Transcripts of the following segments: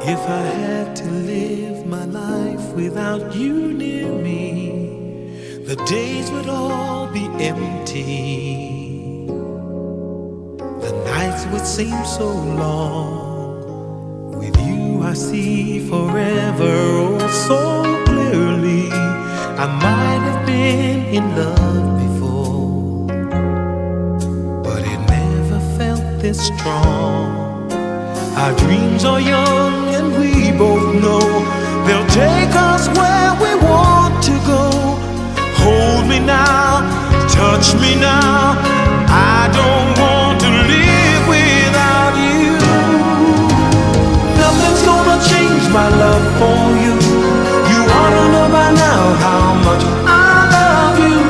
If I had to live my life without you near me, the days would all be empty. The nights would seem so long. With you I see forever oh so clearly. I might have been in love before, but it never felt this strong. Our dreams are young and we both know they'll take us where we want to go. Hold me now, touch me now, I don't want to live without you. Nothing's gonna change my love for you. You ought to know by now how much I love you.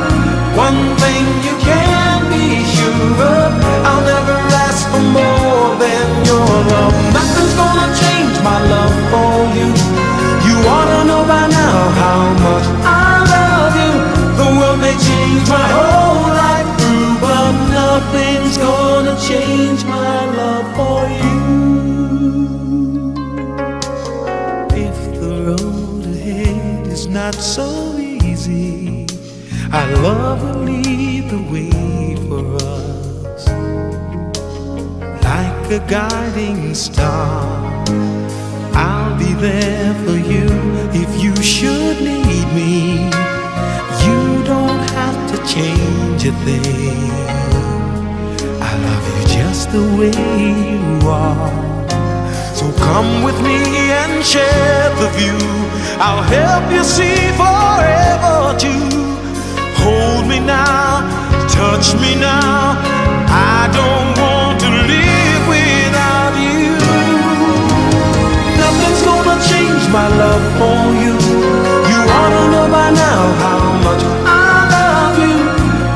One thing you can be sure of, I'll never ask for more than your love. Nothing's gonna change my love for you. You ought to know by now how much I love you. The world may change my whole life through, but nothing's gonna change my love for you. If the road ahead is not so easy, our love will lead the way for us. Like a guiding star, I'll be there for you if you should need me. You don't have to change a thing. I love you just the way you are. So come with me and share the view. I'll help you see forever too. Hold me now, touch me now, I don't want to live without you. Nothing's gonna change my love for you. You ought to know by now how much I love you.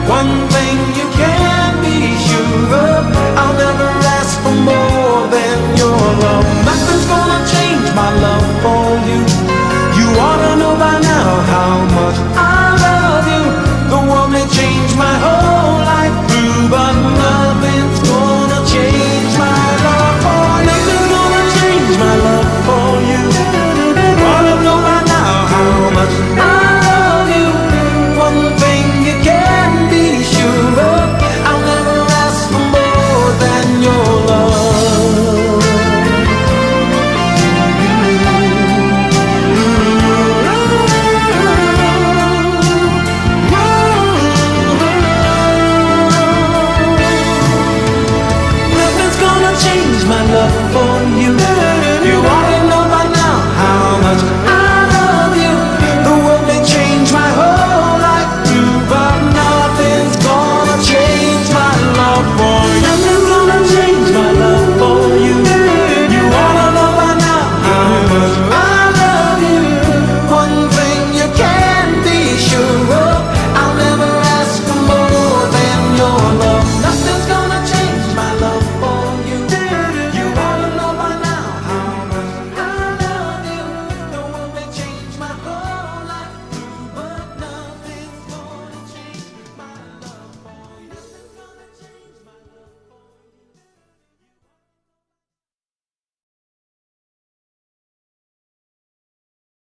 One thing you can be sure of, I'll never ask for more than your love. Nothing's gonna change my love for you. You ought to know by now how much I love you. The world may change my whole life through, but nothing's gonna change my love for you. Nothing's gonna change my love for you. You ought to know by now how much I love you. One thing you can be sure of, I'll never ask for more than your love. Nothing's gonna change my love for you.